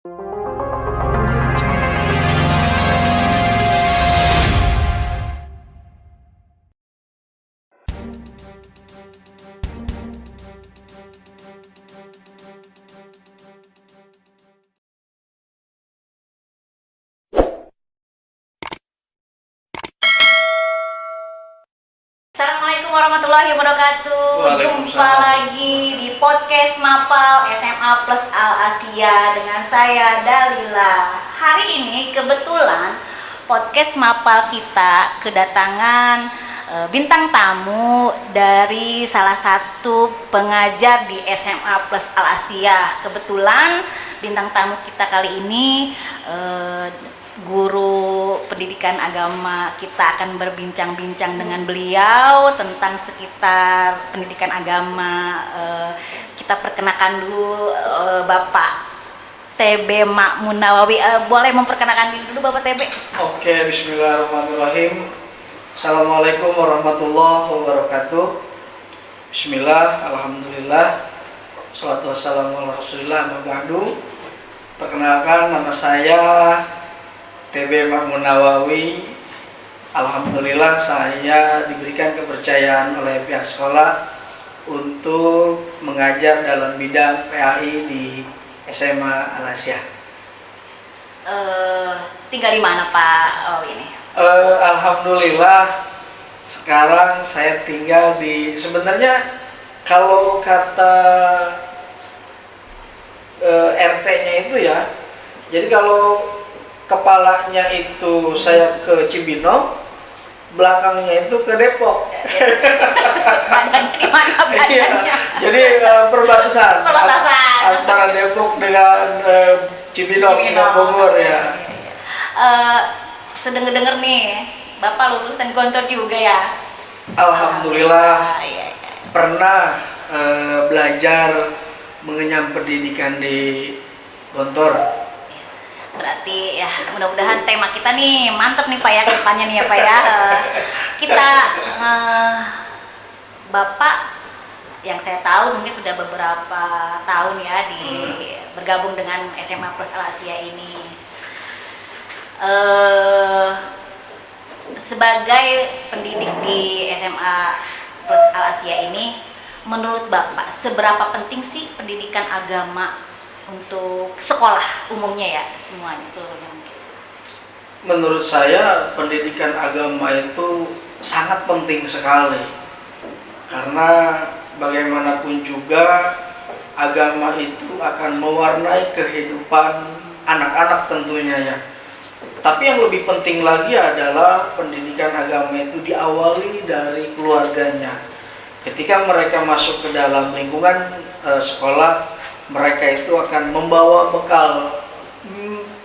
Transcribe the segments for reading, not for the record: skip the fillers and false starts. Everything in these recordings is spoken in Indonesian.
Assalamualaikum warahmatullahi wabarakatuh. Jumpa lagi di podcast Mapal SMA Plus Al Asia dengan saya Dalila. Hari ini kebetulan podcast Mapal kita kedatangan bintang tamu dari salah satu pengajar di SMA Plus Al Asia. Kebetulan bintang tamu kita kali ini guru pendidikan agama. Kita akan berbincang-bincang dengan beliau tentang sekitar pendidikan agama. Kita perkenalkan dulu Bapak TB Ma'mun Nawawi. Boleh memperkenalkan diri dulu Bapak TB? Oke, bismillahirrahmanirrahim. Assalamualaikum warahmatullahi wabarakatuh. Bismillah, alhamdulillah, salatu wassalamu ala rasulillah, amma ba'du. Perkenalkan, nama saya TB Ma'mun Nawawi. Alhamdulillah saya diberikan kepercayaan oleh pihak sekolah untuk mengajar dalam bidang PAI di SMA Al Asia. Tinggal di mana Pak ini? Alhamdulillah sekarang saya tinggal di, sebenarnya kalau kata RT-nya itu ya, jadi kalau kepalanya itu saya ke Cibinong, belakangnya itu ke Depok. Badannya di mana badannya? Jadi perbatasan antara Depok dengan Cibinong dengan Bogor ya. Sedengar-dengar nih, Bapak lulusan Gontor juga ya? Alhamdulillah Iya. pernah belajar mengenyam pendidikan di Gontor. Berarti ya mudah-mudahan tema kita nih mantep nih Pak ya, ke depannya nih ya Pak ya. Kita Bapak yang saya tahu mungkin sudah beberapa tahun ya bergabung dengan SMA Plus Al Asia ini. Sebagai pendidik di SMA Plus Al Asia ini, menurut Bapak seberapa penting sih pendidikan agama untuk sekolah umumnya ya, semuanya seluruhnya mungkin? Menurut saya pendidikan agama itu sangat penting sekali, karena bagaimanapun juga agama itu akan mewarnai kehidupan anak-anak tentunya ya. Tapi yang lebih penting lagi adalah pendidikan agama itu diawali dari keluarganya. Ketika mereka masuk ke dalam lingkungan sekolah, mereka itu akan membawa bekal.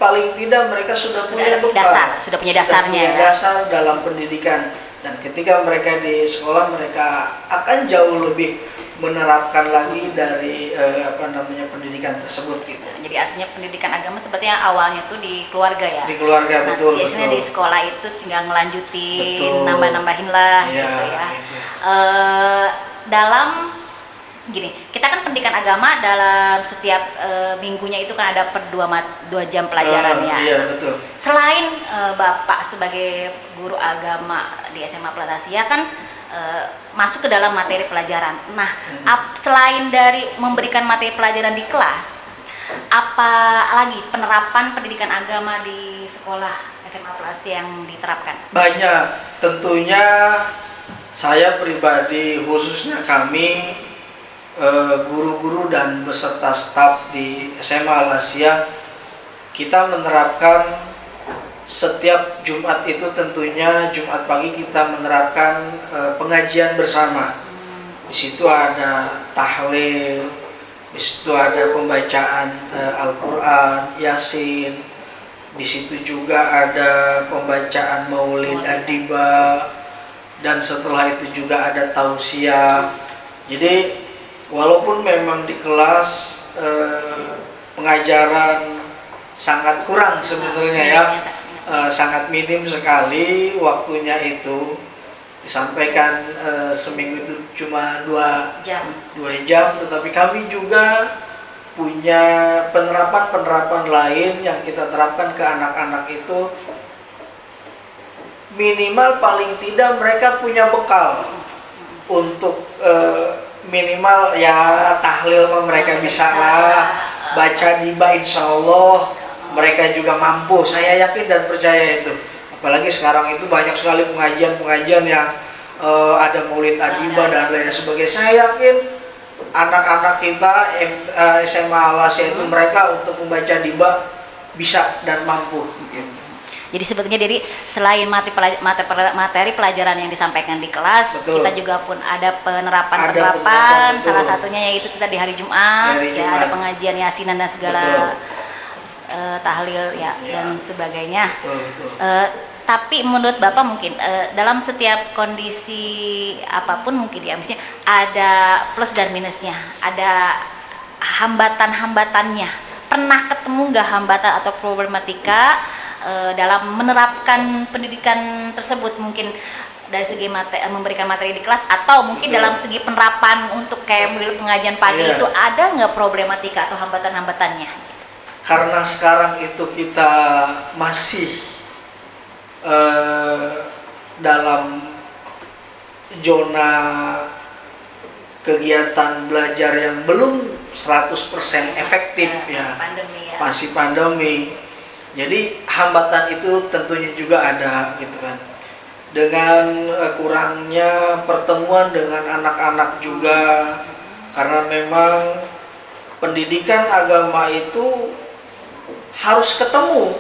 Paling tidak mereka sudah punya bekal, sudah punya dasarnya, punya dasar dalam pendidikan. Dan ketika mereka di sekolah, mereka akan jauh lebih menerapkan lagi dari pendidikan tersebut gitu. Jadi artinya pendidikan agama sepertinya awalnya tuh di keluarga ya. Di keluarga, betul. Biasanya betul. di sekolah itu tinggal ngelanjutin, Betul. nambah-nambahin lah Ya, gitu ya. gitu. Dalam gini, kita kan pendidikan agama dalam setiap minggunya itu kan ada per 2 jam pelajaran ya. Iya, betul. Selain Bapak sebagai guru agama di SMA Plus Asia kan masuk ke dalam materi pelajaran. Nah, selain dari memberikan materi pelajaran di kelas, apa lagi penerapan pendidikan agama di sekolah SMA Plus Asia yang diterapkan? Banyak, tentunya saya pribadi, khususnya kami guru-guru dan beserta staf di SMA Al Asia, kita menerapkan setiap Jumat itu, tentunya Jumat pagi kita menerapkan pengajian bersama. Di situ ada tahlil, di situ ada pembacaan Al-Quran, Yasin. Di situ juga ada pembacaan Maulid Adiba, dan setelah itu juga ada tausiah. Jadi walaupun memang di kelas pengajaran sangat kurang sebenarnya ya, sangat minim sekali waktunya itu, disampaikan seminggu itu cuma 2 jam, tetapi kami juga punya penerapan-penerapan lain yang kita terapkan ke anak-anak itu, minimal paling tidak mereka punya bekal untuk minimal ya tahlil mereka bisa lah, baca diba insya Allah mereka juga mampu, saya yakin dan percaya itu. Apalagi sekarang itu banyak sekali pengajian-pengajian yang ada maulid adiba dan lain sebagainya. Saya yakin anak-anak kita SMA Al-Asiyah itu mereka untuk membaca diba bisa dan mampu gitu. Jadi sebetulnya dari selain materi pelajaran yang disampaikan di kelas, betul, kita juga pun ada penerapan, salah satunya yaitu kita di hari Jumat, ya ada pengajian yasinan dan segala tahlil ya dan sebagainya. Betul, betul. Tapi menurut Bapak mungkin dalam setiap kondisi apapun mungkin ya, misalnya ada plus dan minusnya, ada hambatan-hambatannya. Pernah ketemu nggak hambatan atau problematika dalam menerapkan pendidikan tersebut, mungkin dari segi memberikan materi di kelas atau mungkin dalam segi penerapan untuk kayak model pengajian pagi itu ada nggak problematika atau hambatan-hambatannya? Karena sekarang itu kita masih dalam zona kegiatan belajar yang belum 100% efektif ya, masih pandemi. Jadi hambatan itu tentunya juga ada gitu kan. Dengan kurangnya pertemuan dengan anak-anak juga, karena memang pendidikan agama itu harus ketemu.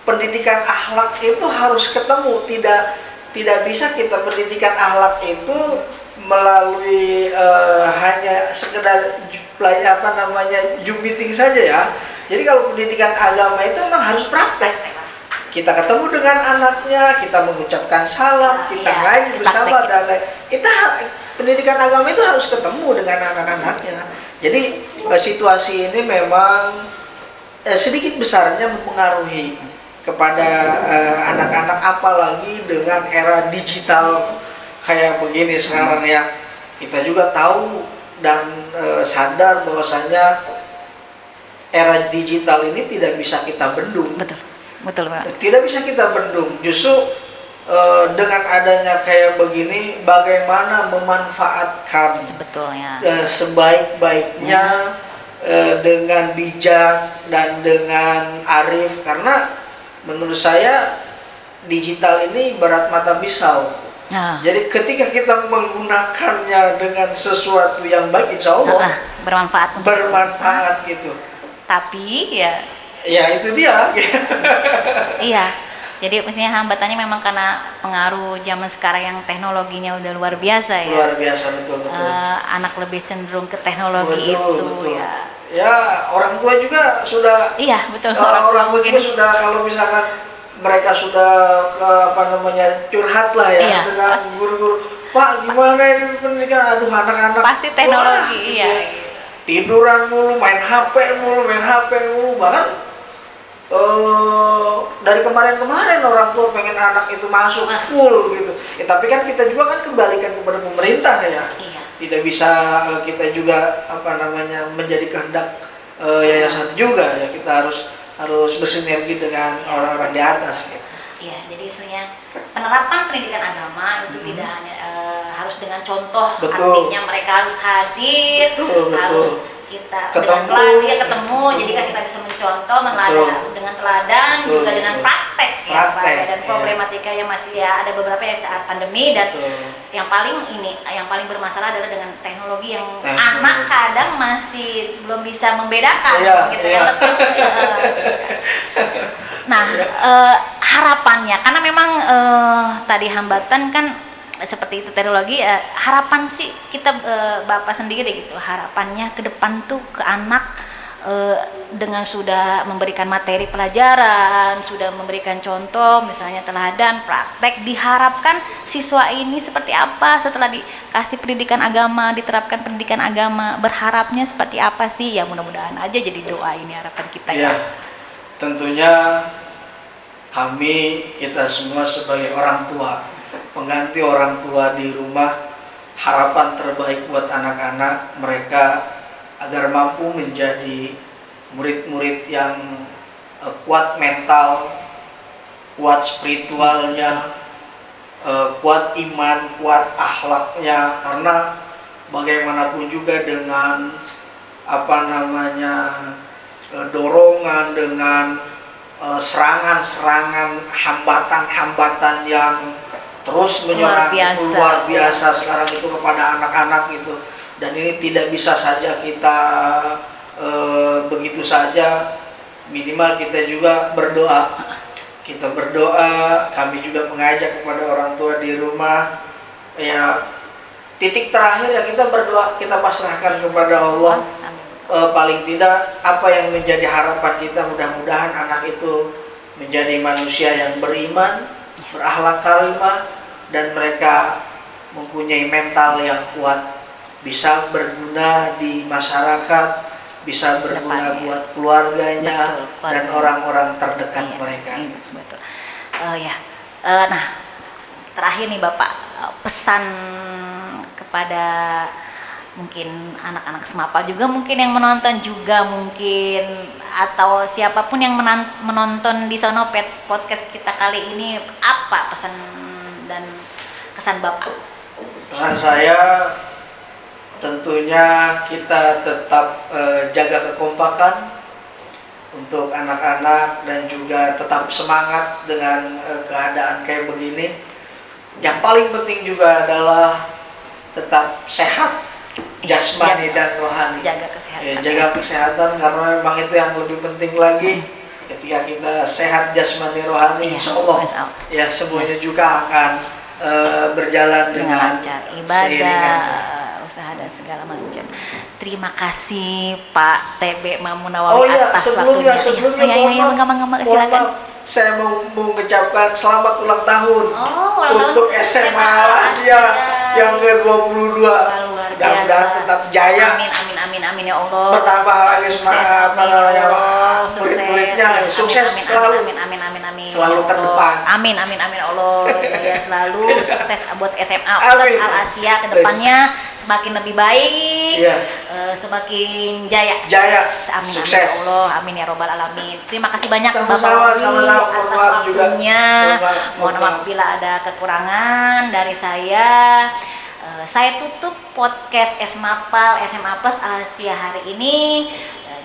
Pendidikan akhlak itu harus ketemu, tidak bisa kita pendidikan akhlak itu melalui hanya sekedar Zoom meeting saja ya. Jadi kalau pendidikan agama itu memang harus praktek. Kita ketemu dengan anaknya, kita mengucapkan salam, kita ngaji bersama dan lain. Pendidikan agama itu harus ketemu dengan anak-anaknya. Jadi situasi ini memang sedikit besarnya mempengaruhi kepada anak-anak, apalagi dengan era digital kayak begini sekarang ya. Kita juga tahu dan sadar bahwasanya era digital ini tidak bisa kita bendung. Betul Pak. Tidak bisa kita bendung. Justru dengan adanya kayak begini, bagaimana memanfaatkan sebetulnya sebaik-baiknya dengan bijak dan dengan arif, karena menurut saya digital ini ibarat mata pisau. Jadi ketika kita menggunakannya dengan sesuatu yang baik, insya Allah bermanfaat gitu. Tapi ya itu dia. Iya. Jadi maksudnya hambatannya memang karena pengaruh zaman sekarang yang teknologinya udah luar biasa ya. Luar biasa, betul. Anak lebih cenderung ke teknologi betul. Ya. Ya, orang tua juga sudah. Iya, betul. Orang tua juga sudah, kalau misalkan mereka sudah curhat lah ya dengan guru-guru. Pak, gimana ini pendidikan? Aduh, anak-anak pasti teknologi, tiduran mulu, main HP mulu, bahkan dari kemarin orang tua pengen anak itu masuk full gitu. Tapi kan kita juga kan kembalikan kepada pemerintah ya. Tidak bisa kita juga menjadi kehendak yayasan juga ya. Kita harus bersinergi dengan orang-orang di atas gitu. Iya, jadi sebenarnya penerapan pendidikan agama itu tidak hanya harus dengan contoh, artinya mereka harus hadir, harus kita ketemu, jadi kan kita bisa mencontoh, dengan teladan, juga dengan praktek dan problematika yang masih ada beberapa yang saat pandemi dan yang paling bermasalah adalah dengan teknologi yang anak kadang masih belum bisa membedakan gitu ya. Nah, harapannya karena memang tadi hambatan kan seperti itu teknologi, harapan sih kita Bapak sendiri gitu, harapannya ke depan tuh ke anak dengan sudah memberikan materi pelajaran, sudah memberikan contoh misalnya teladan, praktek, diharapkan siswa ini seperti apa setelah dikasih pendidikan agama, diterapkan pendidikan agama, berharapnya seperti apa sih? Ya mudah-mudahan aja jadi doa ini harapan kita ya. Tentunya kita semua sebagai orang tua, pengganti orang tua di rumah, harapan terbaik buat anak-anak mereka agar mampu menjadi murid-murid yang kuat mental, kuat spiritualnya, kuat iman, kuat akhlaknya. Karena bagaimanapun juga dengan dorongan, dengan serangan-serangan, hambatan-hambatan yang terus menyerang itu luar biasa sekarang itu kepada anak-anak gitu. Dan ini tidak bisa saja kita begitu saja. Minimal kita juga berdoa. Kita berdoa, kami juga mengajak kepada orang tua di rumah, ya titik terakhir ya kita berdoa, kita pasrahkan kepada Allah. Paling tidak apa yang menjadi harapan kita, mudah-mudahan anak itu menjadi manusia yang beriman, berakhlak karimah, dan mereka mempunyai mental yang kuat, bisa berguna di masyarakat, bisa berguna buat keluarganya. Betul, dan orang-orang terdekat mereka. Betul. Nah, terakhir nih Bapak, pesan kepada mungkin anak-anak Semapal juga, mungkin yang menonton juga mungkin, atau siapapun yang menonton di sono podcast kita kali ini, apa pesan dan kesan Bapak? Pesan saya tentunya kita tetap jaga kekompakan untuk anak-anak dan juga tetap semangat dengan keadaan kayak begini. Yang paling penting juga adalah tetap sehat jasmani dan rohani. Jaga kesehatan. Jaga kesehatan, karena memang itu yang lebih penting lagi. Ketika kita sehat jasmani rohani, insya Allah ya semuanya juga akan berjalan dengan lancar, ibadah, usaha dan segala macam. Terima kasih Pak TB Mamunawawi atas waktunya. Sebelumnya silakan. Saya mau mengucapkan selamat ulang tahun untuk SMA Asia yang ke-22. Mudah-mudahan tetap jaya. Amin ya Allah. Bertambah lagi murid-muridnya sukses selalu. Amin. Selalu terdepan. Amin Allah. Jaya selalu, sukses buat SMA Plus Al Asia ke depannya semakin lebih baik. Semakin jaya. Amin ya Allah. Amin ya robbal alamin. Terima kasih banyak Bapak atas waktunya. Mohon maaf bila ada kekurangan dari saya. Saya tutup podcast Esmapal SMA Plus Asia hari ini.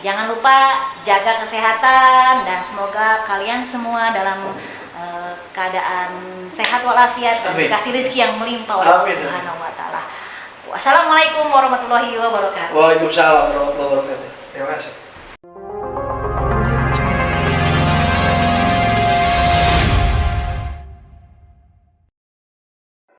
Jangan lupa jaga kesehatan dan semoga kalian semua dalam keadaan sehat walafiat dan dikasih rezeki yang melimpah oleh Allah Subhanahu wa taala. Wassalamualaikum warahmatullahi wabarakatuh. Waalaikumsalam warahmatullahi wabarakatuh. Terima kasih.